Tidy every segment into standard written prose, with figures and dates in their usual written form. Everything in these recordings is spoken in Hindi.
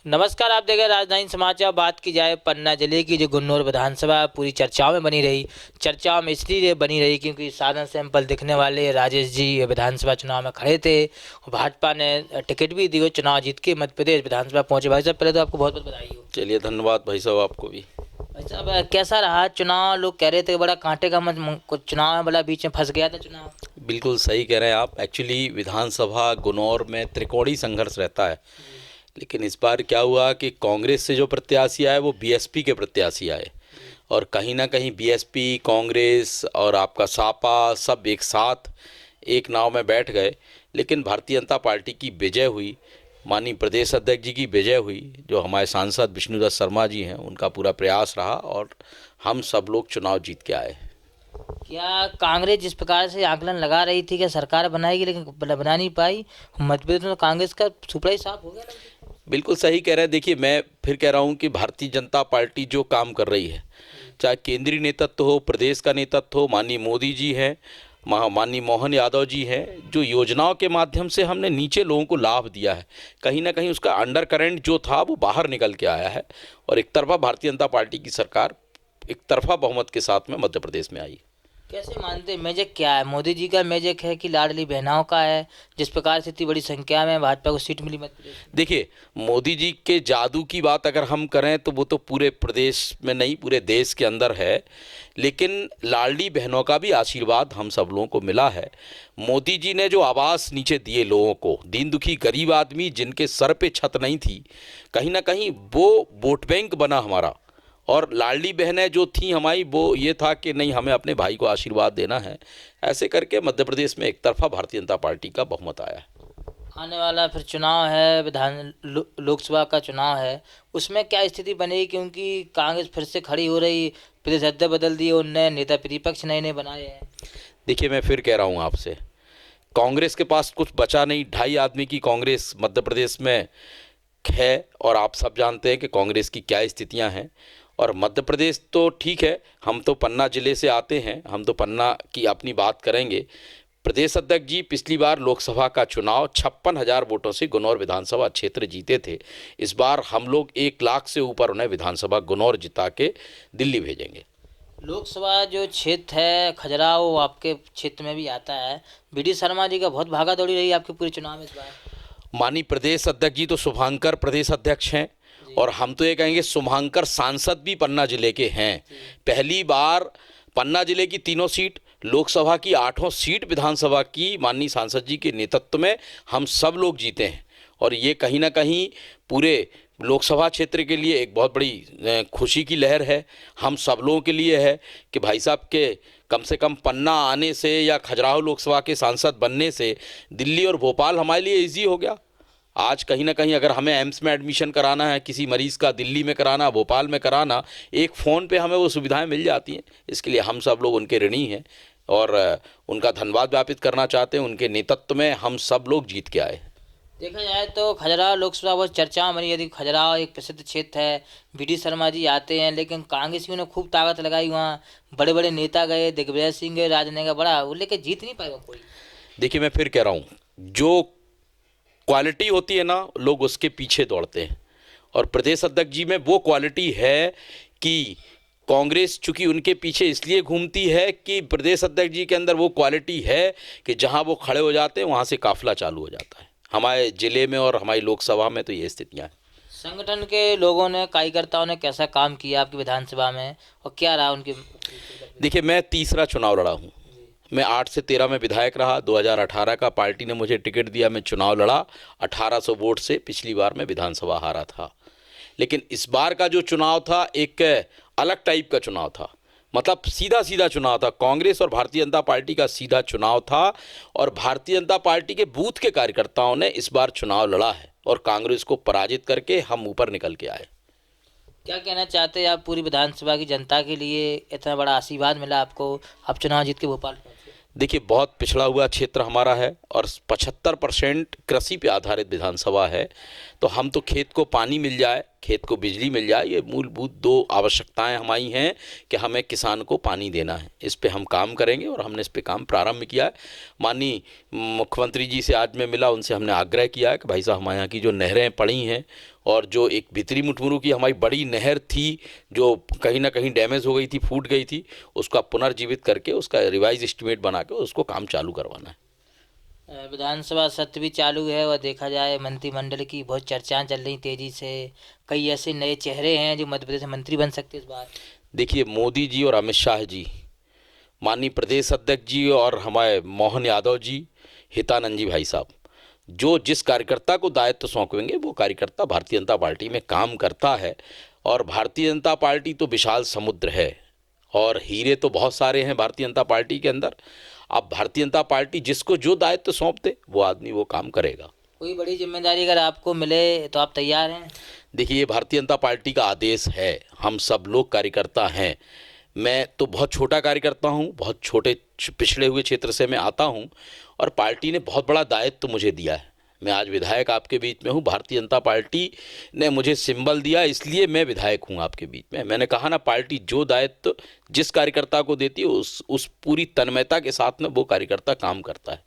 नमस्कार, आप देख रहे हैं राजधानी समाचार। बात की जाए पन्ना जिले की, जो गुन्नौर विधानसभा पूरी चर्चाओं में बनी रही। चर्चाओं में इसलिए बनी रही क्योंकि साधन सैंपल दिखने वाले राजेश जी विधानसभा चुनाव में खड़े थे और भाजपा ने टिकट भी दी और चुनाव जीत के मध्य प्रदेश विधानसभा पहुंचे। भाई साहब, पहले तो आपको बहुत बहुत बधाई हो। चलिए, धन्यवाद भाई साहब, आपको भी। भाई साहब, कैसा रहा चुनाव? लोग कह रहे थे बड़ा कांटे का कुछ चुनाव है, बड़ा बीच में फंस गया था चुनाव। बिल्कुल सही कह रहे हैं आप। एक्चुअली विधानसभा गुनौर में त्रिकोणीय संघर्ष रहता है, लेकिन इस बार क्या हुआ कि कांग्रेस से जो प्रत्याशी आए वो बीएसपी के प्रत्याशी आए, और कहीं ना कहीं बीएसपी, कांग्रेस और आपका सापा सब एक साथ एक नाव में बैठ गए। लेकिन भारतीय जनता पार्टी की विजय हुई, माननीय प्रदेश अध्यक्ष जी की विजय हुई, जो हमारे सांसद विष्णुदत्त शर्मा जी हैं, उनका पूरा प्रयास रहा और हम सब लोग चुनाव जीत के आए। क्या कांग्रेस जिस प्रकार से आकलन लगा रही थी कि सरकार बनाएगी, लेकिन बना नहीं पाई? मध्य प्रदेश में तो कांग्रेस का सुपड़ा ही साफ हो गया ना। बिल्कुल सही कह रहे हैं। देखिए, मैं फिर कह रहा हूं कि भारतीय जनता पार्टी जो काम कर रही है, चाहे केंद्रीय नेतृत्व हो, प्रदेश का नेतृत्व हो, माननीय मोदी जी हैं, माननीय मोहन यादव जी हैं, जो योजनाओं के माध्यम से हमने नीचे लोगों को लाभ दिया है, कहीं ना कहीं उसका अंडर करंट जो था वो बाहर निकल के आया है और एक तरफा भारतीय जनता पार्टी की सरकार एक तरफा बहुमत के साथ में मध्य प्रदेश में आई। कैसे मानते हैं मैजिक क्या है? मोदी जी का मैजिक है कि लाडली बहनाओं का है? जिस प्रकार से इतनी बड़ी संख्या में भाजपा को सीट मिली मध्य प्रदेश में। देखिए, मोदी जी के जादू की बात अगर हम करें तो वो तो पूरे प्रदेश में नहीं, पूरे देश के अंदर है, लेकिन लाडली बहनों का भी आशीर्वाद हम सब लोगों को मिला है। मोदी जी ने जो आवास नीचे दिए लोगों को, दीन दुखी गरीब आदमी जिनके सर पे छत नहीं थी, कहीं ना कहीं वो वोट बैंक बना हमारा। और लाडली बहनें जो थी हमारी, वो ये था कि नहीं, हमें अपने भाई को आशीर्वाद देना है। ऐसे करके मध्य प्रदेश में एक तरफा भारतीय जनता पार्टी का बहुमत आया है। आने वाला फिर चुनाव है, लोकसभा का चुनाव है, उसमें क्या स्थिति बनेगी? क्योंकि कांग्रेस फिर से खड़ी हो रही, प्रदेश अध्यक्ष बदल दिए, उनने नेता प्रतिपक्ष नए नए बनाए हैं। देखिए, मैं फिर कह रहा हूँ आपसे, कांग्रेस के पास कुछ बचा नहीं। 2.5 आदमी की कांग्रेस मध्य प्रदेश में है और आप सब जानते हैं कि कांग्रेस की क्या स्थितियां हैं। और मध्य प्रदेश तो ठीक है, हम तो पन्ना जिले से आते हैं, हम तो पन्ना की अपनी बात करेंगे। प्रदेश अध्यक्ष जी पिछली बार लोकसभा का चुनाव 56,000 वोटों से गुनौर विधानसभा क्षेत्र जीते थे। इस बार हम लोग 1 लाख से ऊपर उन्हें विधानसभा गुनौर जिता के दिल्ली भेजेंगे। लोकसभा जो क्षेत्र है खजुराहो, आपके क्षेत्र में भी आता है। बीडी शर्मा जी का बहुत भागा दौड़ी रही आपके पूरे चुनाव में इस बार। माननीय प्रदेश अध्यक्ष जी तो शुभांकर प्रदेश अध्यक्ष हैं, और हम तो ये कहेंगे शुभांकर सांसद भी पन्ना जिले के हैं। पहली बार पन्ना जिले की 3 सीट, लोकसभा की 8 सीट विधानसभा की माननीय सांसद जी के नेतृत्व में हम सब लोग जीते हैं। और ये कहीं ना कहीं पूरे लोकसभा क्षेत्र के लिए एक बहुत बड़ी खुशी की लहर है। हम सब लोगों के लिए है कि भाई साहब के कम से कम पन्ना आने से या खजुराहो लोकसभा के सांसद बनने से दिल्ली और भोपाल हमारे लिए इजी हो गया। आज कहीं ना कहीं अगर हमें एम्स में एडमिशन कराना है, किसी मरीज़ का दिल्ली में कराना, भोपाल में कराना, एक फ़ोन पे हमें वो सुविधाएं मिल जाती हैं। इसके लिए हम सब लोग उनके ऋणी हैं और उनका धन्यवाद ज्ञापित करना चाहते हैं। उनके नेतृत्व में हम सब लोग जीत के आए। देखा जाए तो खजुराहो लोकसभा बहुत चर्चा में बनी। यदि खजुराहो एक प्रसिद्ध क्षेत्र है, बीडी शर्मा जी आते हैं, लेकिन कांग्रेसियों ने खूब ताकत लगाई वहाँ। बड़े बड़े नेता गए, दिग्विजय सिंह गए, राजने का बड़ा, वो लेके जीत नहीं पाएगा कोई। देखिए, मैं फिर कह रहा हूँ, जो क्वालिटी होती है ना, लोग उसके पीछे दौड़ते हैं, और प्रदेश अध्यक्ष जी में वो क्वालिटी है कि कांग्रेस चूंकि उनके पीछे इसलिए घूमती है कि प्रदेश अध्यक्ष जी के अंदर वो क्वालिटी है कि जहां वो खड़े हो जाते हैं वहां से काफिला चालू हो जाता है। हमारे जिले में और हमारी लोकसभा में तो ये स्थितियां हैं। संगठन के लोगों ने, कार्यकर्ताओं ने कैसा काम किया आपकी विधानसभा में और क्या रहा उनकी? देखिए, मैं तीसरा चुनाव लड़ा हूँ। मैं 8 से 13 में विधायक रहा। 2018 का पार्टी ने मुझे टिकट दिया, मैं चुनाव लड़ा। 1800 वोट से पिछली बार मैं विधानसभा हारा था। लेकिन इस बार का जो चुनाव था एक अलग टाइप का चुनाव था। मतलब सीधा सीधा चुनाव था, कांग्रेस और भारतीय जनता पार्टी का सीधा चुनाव था, और भारतीय जनता पार्टी के बूथ के कार्यकर्ताओं ने इस बार चुनाव लड़ा है और कांग्रेस को पराजित करके हम ऊपर निकल के आए। क्या कहना चाहते हैं आप पूरी विधानसभा की जनता के लिए? इतना बड़ा आशीर्वाद मिला आपको, आप चुनाव जीत के भोपाल पहुंचे। देखिए, बहुत पिछड़ा हुआ क्षेत्र हमारा है और 75% कृषि पे आधारित विधानसभा है। तो हम तो खेत को पानी मिल जाए, खेत को बिजली मिल जाए, ये मूलभूत दो आवश्यकताएं हमारी हैं कि हमें किसान को पानी देना है। इस पे हम काम करेंगे और हमने इस पे काम प्रारंभ किया है। माननीय मुख्यमंत्री जी से आज मैं मिला, उनसे हमने आग्रह किया है कि भाई साहब हमारे यहाँ की जो नहरें पड़ी हैं और जो एक भितरी मुठमुरु की हमारी बड़ी नहर थी जो कहीं ना कहीं डैमेज हो गई थी, फूट गई थी, उसका पुनर्जीवित करके उसका रिवाइज एस्टिमेट बना के उसको काम चालू करवाना है। विधानसभा सत्र भी चालू है और देखा जाए मंत्रिमंडल की बहुत चर्चाएं चल रही तेजी से। कई ऐसे नए चेहरे हैं जो मध्य प्रदेश में मंत्री बन सकते हैं इस बार। देखिए, मोदी जी और अमित शाह जी, माननीय प्रदेश अध्यक्ष जी और हमारे मोहन यादव जी, हितानंद जी भाई साहब, जो जिस कार्यकर्ता को दायित्व सौंपेंगे वो कार्यकर्ता भारतीय जनता पार्टी में काम करता है। और भारतीय जनता पार्टी तो विशाल समुद्र है और हीरे तो बहुत सारे हैं भारतीय जनता पार्टी के अंदर। अब भारतीय जनता पार्टी जिसको जो दायित्व सौंप दे वो आदमी वो काम करेगा। कोई बड़ी जिम्मेदारी अगर आपको मिले तो आप तैयार हैं? देखिए, ये भारतीय जनता पार्टी का आदेश है, हम सब लोग कार्यकर्ता हैं। मैं तो बहुत छोटा कार्यकर्ता हूँ, बहुत छोटे पिछड़े हुए क्षेत्र से मैं आता हूँ और पार्टी ने बहुत बड़ा दायित्व मुझे दिया है। मैं आज विधायक आपके बीच में हूँ, भारतीय जनता पार्टी ने मुझे सिंबल दिया, इसलिए मैं विधायक हूँ आपके बीच में। मैंने कहा ना, पार्टी जो दायित्व जिस कार्यकर्ता को देती है उस पूरी तन्मयता के साथ में वो कार्यकर्ता काम करता है।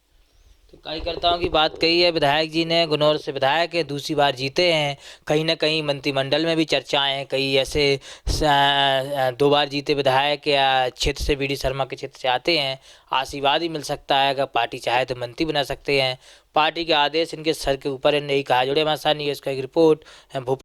तो कार्यकर्ताओं की बात कही है, विधायक जी ने गुनौर से विधायक है, दूसरी बार जीते हैं। कहीं ना कहीं मंत्रिमंडल में भी चर्चाएं हैं, कई ऐसे 2 बार जीते विधायक या क्षेत्र से वीडी शर्मा के क्षेत्र से आते हैं, आशीर्वाद ही मिल सकता है। अगर पार्टी चाहे तो मंत्री बना सकते हैं। पार्टी के आदेश इनके सर के ऊपर है, नहीं कहा। जुड़े हमारे साथ नहीं है, इसका एक रिपोर्ट भोपाल